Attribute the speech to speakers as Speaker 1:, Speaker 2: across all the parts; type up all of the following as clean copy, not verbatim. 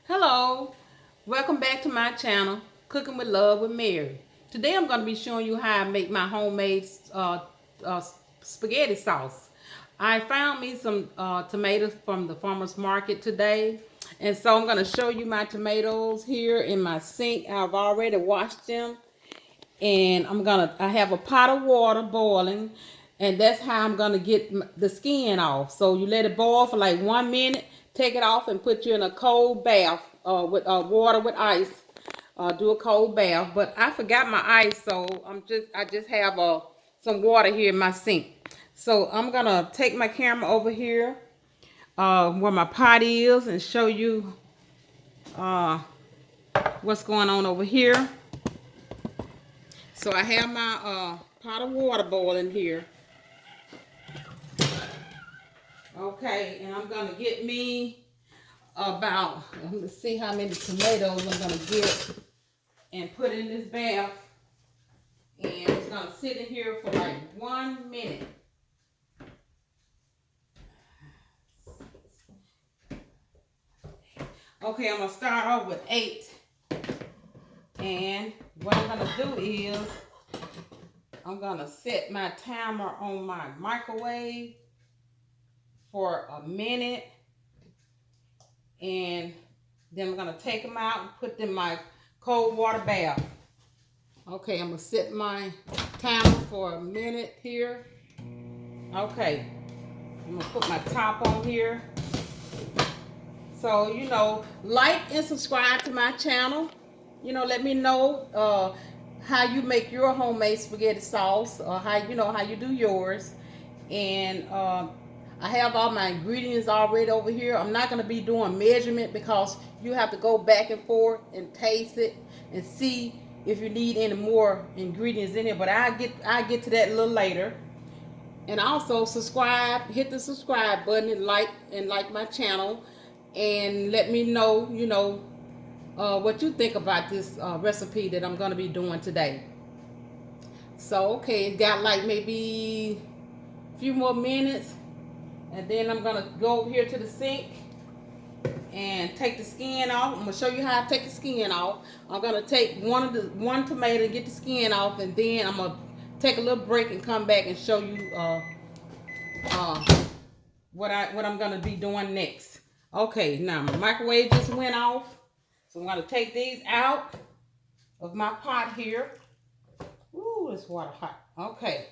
Speaker 1: Hello, welcome back to my channel, Cooking with Love with Mary. Today I'm going to be showing you how I make my homemade uh, spaghetti sauce. I found me some tomatoes from the farmer's market today, and so I'm going to show you my tomatoes here in my sink. I've already washed them, and I have a pot of water boiling, and that's how I'm gonna get the skin off. So you let it boil for like 1 minute, take it off, and put you in a cold bath with water with ice. Do a cold bath, but I forgot my ice, so I just have some water here in my sink. So I'm gonna take my camera over here where my pot is and show you uh, what's going on over here. So I have my pot of water boiling here. Okay, and I'm gonna get me about, let's see how many tomatoes I'm gonna get and put in this bath. And it's gonna sit in here for like 1 minute. Okay, I'm gonna start off with 8. And what I'm gonna do is I'm gonna set my timer on my microwave for a minute, and then I'm gonna take them out and put them in my cold water bath. Okay, I'm gonna set my timer for a minute here. Okay, I'm gonna put my top on here. So, like and subscribe to my channel. Let me know how you make your homemade spaghetti sauce, or how you do yours. And I have all my ingredients already over here. I'm not going to be doing measurement because you have to go back and forth and taste it and see if you need any more ingredients in it. But I get to that a little later. And also subscribe, hit the subscribe button and like my channel, and let me know, what you think about this recipe that I'm going to be doing today. So, okay, it got like maybe a few more minutes, and then I'm going to go over here to the sink and take the skin off. I'm going to show you how I take the skin off. I'm going to take one tomato and get the skin off, and then I'm going to take a little break and come back and show you what I'm going to be doing next. Okay, now my microwave just went off, so I'm going to take these out of my pot here. Ooh, this water hot. Okay.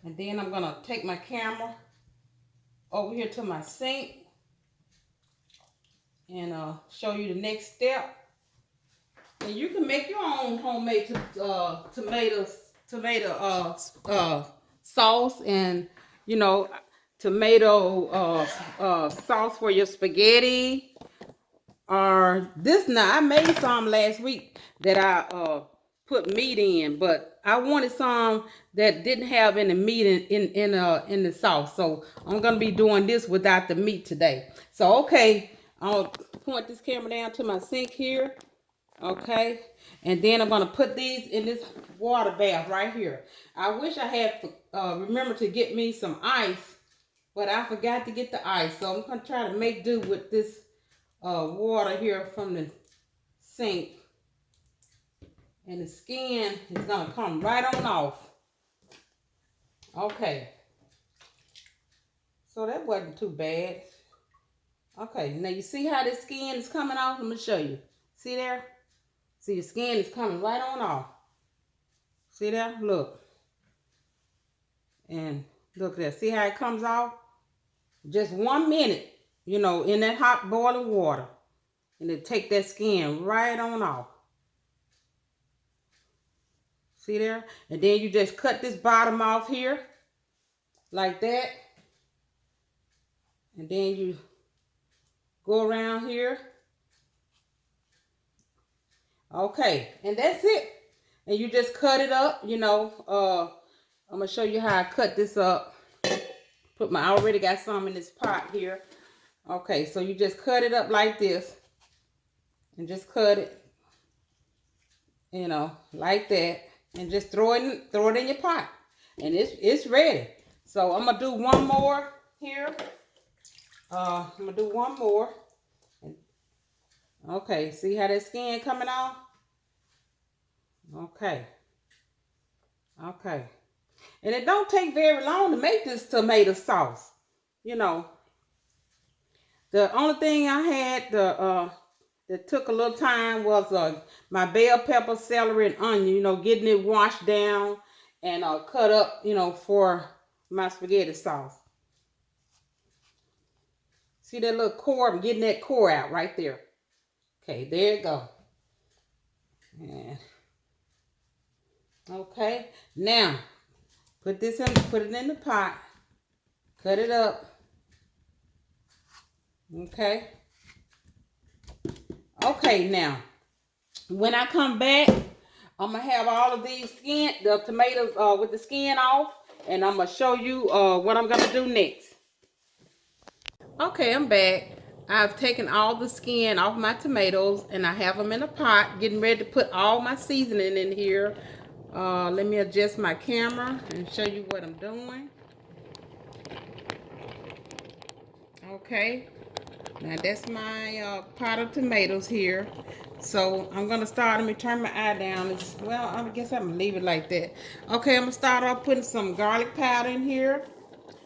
Speaker 1: And then I'm going to take my camera over here to my sink and show you the next step. And you can make your own homemade tomato sauce, and tomato sauce for your spaghetti. Or this, now I made some last week that I put meat in, but I wanted some that didn't have any meat in the sauce. So I'm gonna be doing this without the meat today. So okay, I'll point this camera down to my sink here. Okay, and then I'm gonna put these in this water bath right here. I wish I had remembered to get me some ice, but I forgot to get the ice. So I'm gonna try to make do with this water here from the sink, and the skin is gonna come right on off. Okay, so that wasn't too bad. Okay, now you see how the skin is coming off? Let me show you. See there? See, the skin is coming right on off. See there? Look. And look there. See how it comes off? Just 1 minute, in that hot boiling water. And it take that skin right on off. See there? And then you just cut this bottom off here. Like that. And then you go around here. Okay, and that's it. And you just cut it up, I'm gonna show you how I cut this up. I already got some in this pot here. Okay, so you just cut it up like this. And just cut it, like that. And just throw it in your pot. And it's ready. So I'm gonna do one more here. I'm gonna do one more. Okay, see how that skin coming off? Okay. Okay. And it don't take very long to make this tomato sauce. You know, the only thing I had that took a little time was my bell pepper, celery, and onion. You know, getting it washed down and cut up. You know, for my spaghetti sauce. See that little core? I'm getting that core out right there. Okay, there you go. And okay, now put it in the pot. Cut it up. Okay. Okay, now when I come back, I'm gonna have all of the tomatoes with the skin off, and I'm gonna show you what I'm gonna do next. Okay, I'm back. I've taken all the skin off my tomatoes, and I have them in a pot, getting ready to put all my seasoning in here. Let me adjust my camera and show you what I'm doing. Okay, now that's my pot of tomatoes here. So I'm gonna start. Let me turn my eye down. Well, I guess I'm gonna leave it like that. Okay, I'm gonna start off putting some garlic powder in here.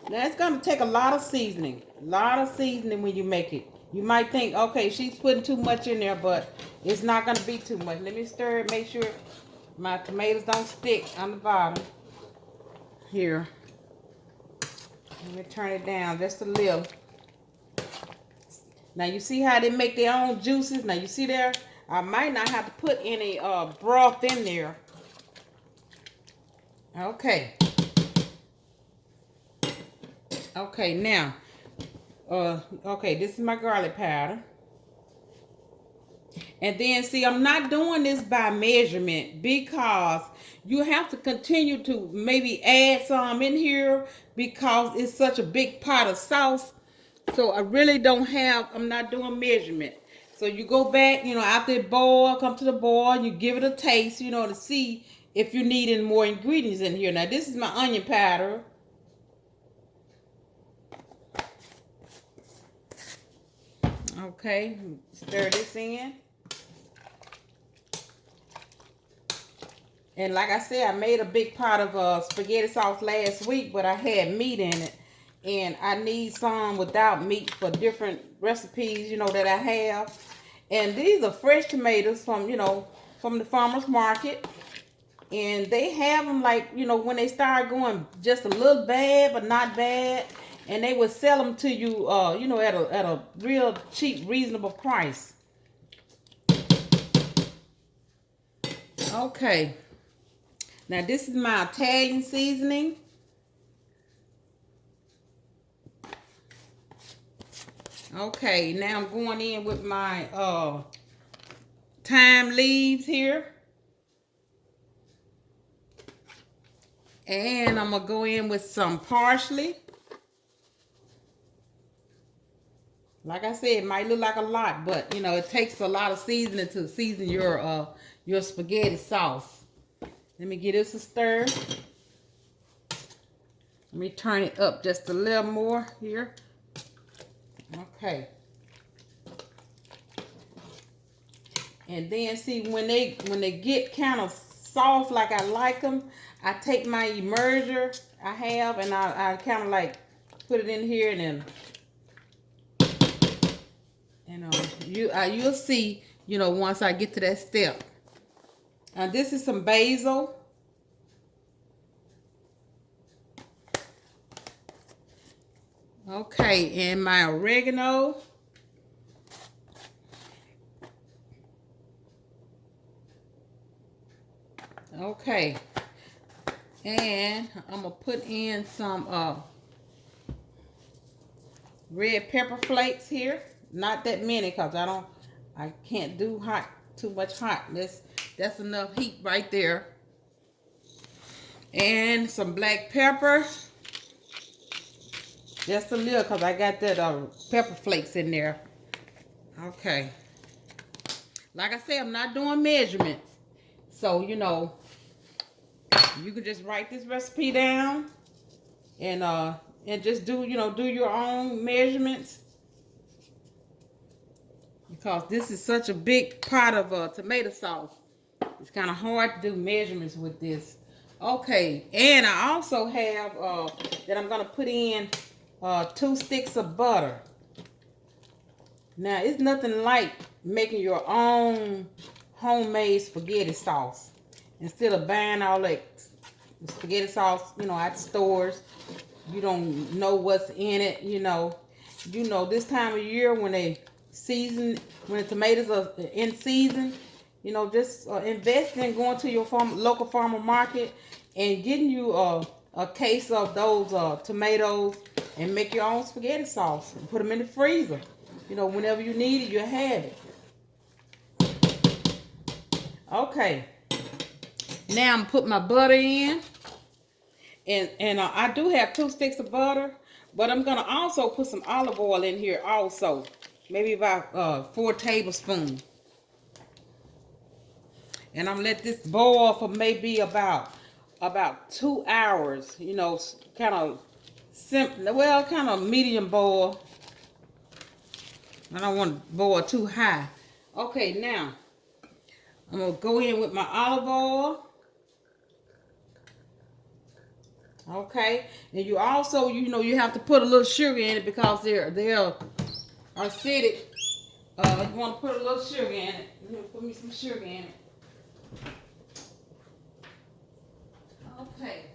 Speaker 1: Now it's gonna take a lot of seasoning. A lot of seasoning when you make it. You might think, okay, she's putting too much in there, but it's not gonna be too much. Let me stir it, make sure my tomatoes don't stick on the bottom. Here. Let me turn it down just a little. Now you see how they make their own juices. Now you see there, I might not have to put any broth in there. Okay. Okay, now, okay, this is my garlic powder. And then see, I'm not doing this by measurement because you have to continue to maybe add some in here because it's such a big pot of sauce. So I really I'm not doing measurement. So you go back, you know, after it boil, come to the boil, you give it a taste, you know, to see if you need any more ingredients in here. Now this is my onion powder. Okay, stir this in. And like I said, I made a big pot of spaghetti sauce last week, but I had meat in it. And I need some without meat for different recipes, you know, that I have. And these are fresh tomatoes from, you know, from the farmer's market. And they have them like, you know, when they start going just a little bad, but not bad. And they would sell them to you, you know, at a real cheap, reasonable price. Okay. Now this is my Italian seasoning. Okay, now I'm going in with my thyme leaves here. And I'm going to go in with some parsley. Like I said, it might look like a lot, but you know, it takes a lot of seasoning to season your spaghetti sauce. Let me give this a stir. Let me turn it up just a little more here. Okay. And then see when they get kind of soft like I like them, I take my immerser I have and I kind of like put it in here and then you'll see, you know, once I get to that step. This is some basil. Okay, and my oregano. Okay, and I'm gonna put in some red pepper flakes here. Not that many, cause I can't do too much hot. That's enough heat right there. And some black pepper. Just a little, cause I got that pepper flakes in there. Okay. Like I said, I'm not doing measurements. So, you know, you can just write this recipe down and just do your own measurements. because this is such a big pot of tomato sauce. It's kind of hard to do measurements with this. Okay, and I also have that I'm gonna put in 2 sticks of butter. Now it's nothing like making your own homemade spaghetti sauce instead of buying all that spaghetti sauce, you know, at the stores. You don't know what's in it, you know. This time of year when they season, when the tomatoes are in season, you know, just invest in going to your local farmer market and getting you a case of those tomatoes and make your own spaghetti sauce and put them in the freezer. You know, whenever you need it, you have it. Okay. Now I'm putting my butter in. And I do have 2 sticks of butter, but I'm going to also put some olive oil in here also. Maybe about 4 tablespoons. And I'm going to let this boil for maybe about 2 hours. You know, kind of simple, well, kind of medium boil. I don't want to boil too high. Okay, now I'm going to go in with my olive oil. Okay, and you also, you know, you have to put a little sugar in it because they're acidic. You want to put a little sugar in it. Put me some sugar in it. Okay.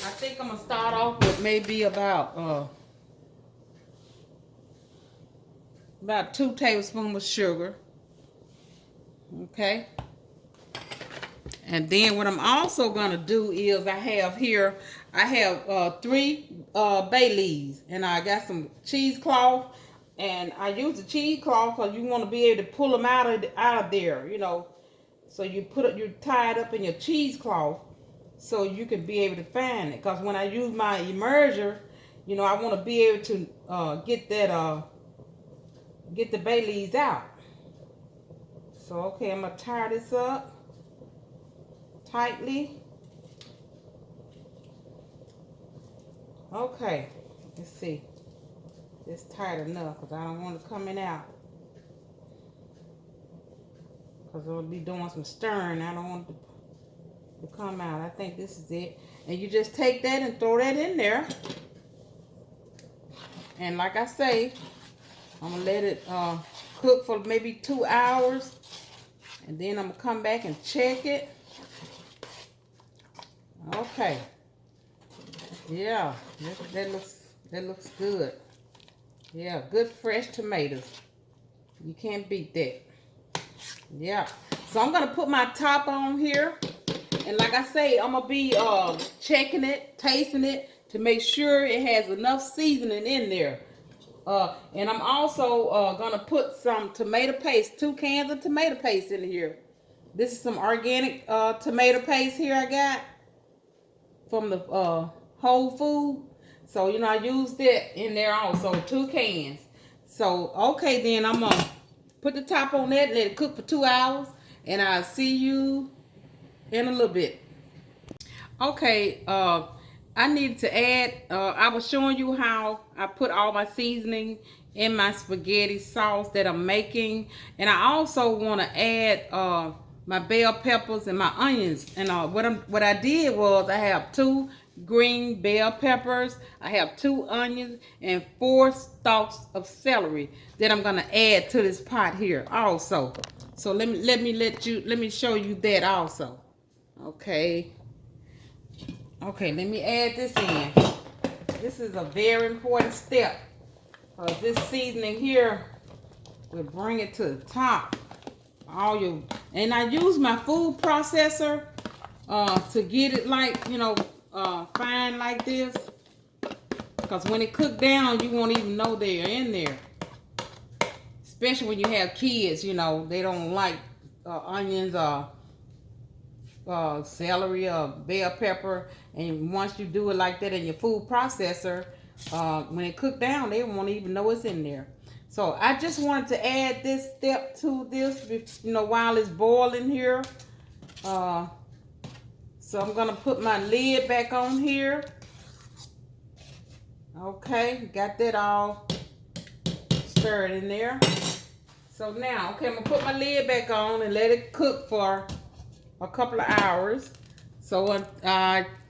Speaker 1: I think I'm gonna start off with maybe about 2 tablespoons of sugar. Okay. And then what I'm also gonna do is I have 3 bay leaves, and I got some cheesecloth, and I use the cheesecloth because you want to be able to pull them out of there, you know. So you tie it up in your cheesecloth so you can be able to find it. Because when I use my immerser, you know, I want to be able to get the bay leaves out. So okay, I'm gonna tie this up tightly. Okay, let's see. It's tight enough because I don't want it coming out. Because I'll be doing some stirring. I don't want it to come out. I think this is it. And you just take that and throw that in there. And like I say, I'm going to let it cook for maybe 2 hours. And then I'm going to come back and check it. Okay. Yeah, that looks good. Yeah, good fresh tomatoes. You can't beat that. Yeah. So I'm going to put my top on here. And like I say, I'm going to be checking it, tasting it to make sure it has enough seasoning in there. And I'm also going to put some tomato paste, 2 cans of tomato paste in here. This is some organic tomato paste here I got from the Whole Food. So, you know, I used that in there also, 2 cans. So, okay, then I'm going to put the top on that, let it cook for 2 hours, and I'll see you in a little bit. Okay, I needed to add, I was showing you how I put all my seasoning in my spaghetti sauce that I'm making. And I also want to add my bell peppers and my onions. And what I did was I have 2 green bell peppers, I have 2 onions, and 4 stalks of celery that I'm gonna add to this pot here also. So let me show you that also. Okay, let me add this in. This is a very important step because this seasoning here will bring it to the top. And I use my food processor to get it like, you know, fine like this, because when it cook down you won't even know they're in there, especially when you have kids. You know, they don't like onions or celery or bell pepper, and once you do it like that in your food processor, when it cook down they won't even know it's in there. So I just wanted to add this step to this, you know, while it's boiling here. So I'm gonna put my lid back on here. Okay, got that all stirred in there. So now, okay, I'm gonna put my lid back on and let it cook for a couple of hours. So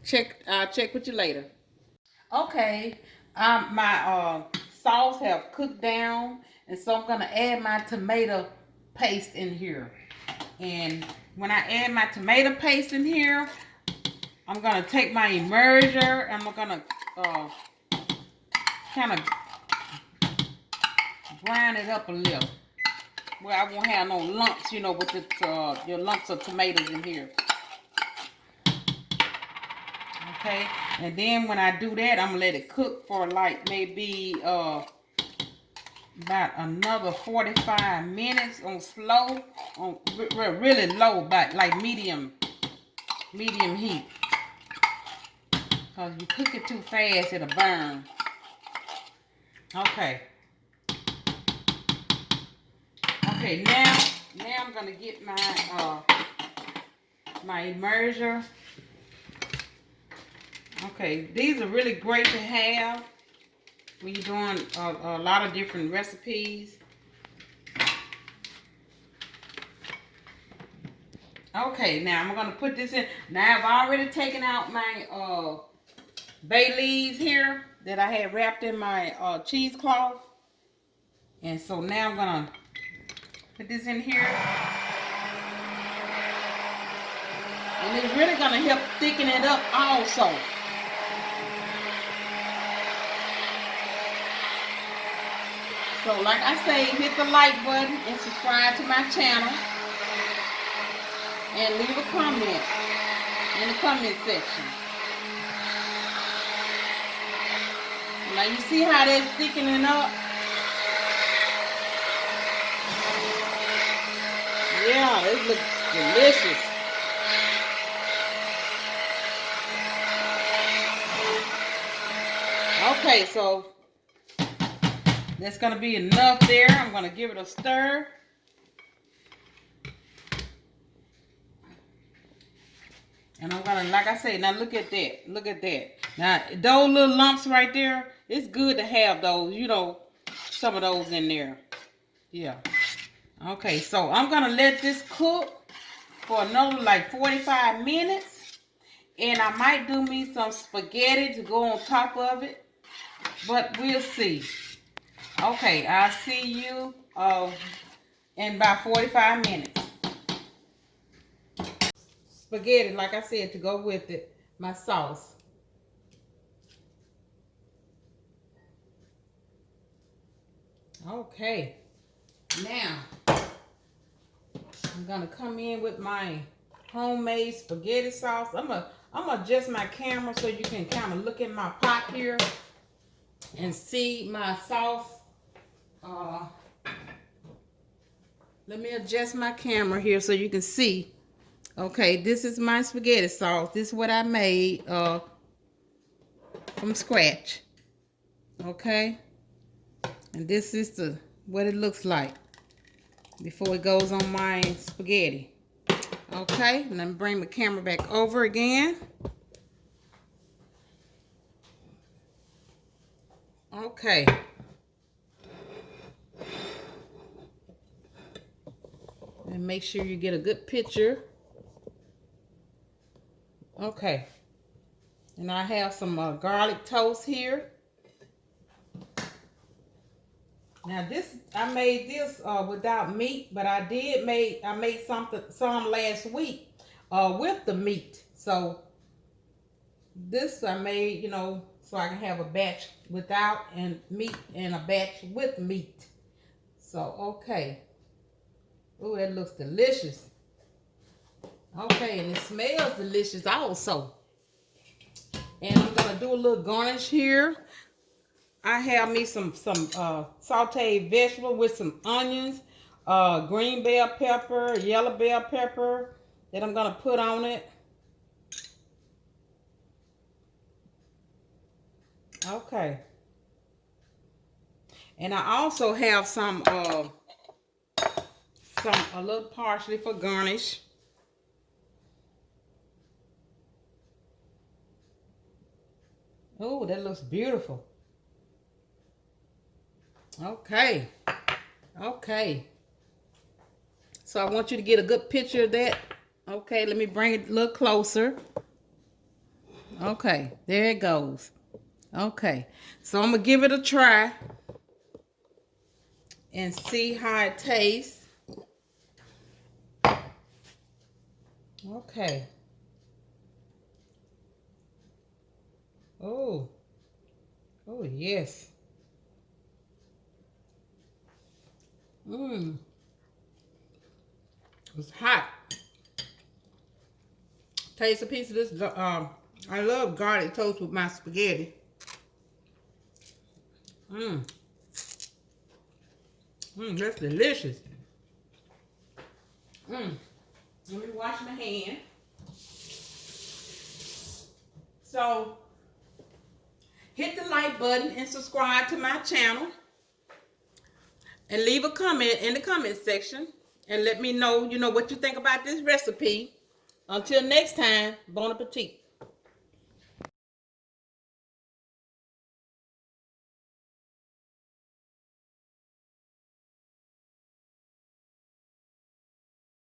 Speaker 1: check with you later. Okay, my sauce have cooked down, and so I'm gonna add my tomato paste in here. And when I add my tomato paste in here, I'm gonna take my immerser and I'm gonna kind of grind it up a little, where I won't have no lumps, you know, with your lumps of tomatoes in here. Okay, and then when I do that, I'm gonna let it cook for like maybe about another 45 minutes on slow, on really low, but like medium heat. Cause you cook it too fast, it'll burn. Okay. Okay, now I'm gonna get my my immerser. Okay, these are really great to have when you're doing a lot of different recipes. Okay, now I'm gonna put this in. Now I've already taken out my bay leaves here that I had wrapped in my cheesecloth, and so now I'm gonna put this in here, and it's really gonna help thicken it up also. So like I say, hit the like button and subscribe to my channel. And leave a comment in the comment section. Now you see how that's thickening up? Yeah, it looks delicious. Okay, so that's gonna be enough there. I'm gonna give it a stir. And I'm gonna, like I say, now look at that. Look at that. Now, those little lumps right there, it's good to have those, you know, some of those in there. Yeah. Okay, so I'm gonna let this cook for another like 45 minutes. And I might do me some spaghetti to go on top of it. But we'll see. Okay, I'll see you in about 45 minutes. Spaghetti, like I said, to go with it, my sauce. Okay, now I'm gonna come in with my homemade spaghetti sauce. I'm gonna adjust my camera so you can kind of look at my pot here and see my sauce. Let me adjust my camera here so you can see. Okay, this is my spaghetti sauce. This is what I made from scratch. Okay, and this is what it looks like before it goes on my spaghetti. Okay, let me bring the camera back over again. Okay. And make sure you get a good picture. Okay. And I have some garlic toast here. Now this, I made this without meat, but I made some last week with the meat. So this I made, you know, so I can have a batch without and meat and a batch with meat. So okay. Oh, that looks delicious. Okay, and it smells delicious also. And I'm gonna do a little garnish here. I have me some sauteed vegetable with some onions, green bell pepper, yellow bell pepper that I'm gonna put on it. Okay. And I also have a little parsley for garnish. Oh, that looks beautiful. Okay. Okay. So I want you to get a good picture of that. Okay, let me bring it a little closer. Okay, there it goes. Okay, so I'm gonna give it a try and see how it tastes. Okay. Oh. Oh, yes. Mmm. It's hot. Taste a piece of this. I love garlic toast with my spaghetti. Mmm. Mmm, that's delicious. Mmm. Let me wash my hand. So, hit the like button and subscribe to my channel. And leave a comment in the comment section. And let me know, what you think about this recipe. Until next time, bon appetit.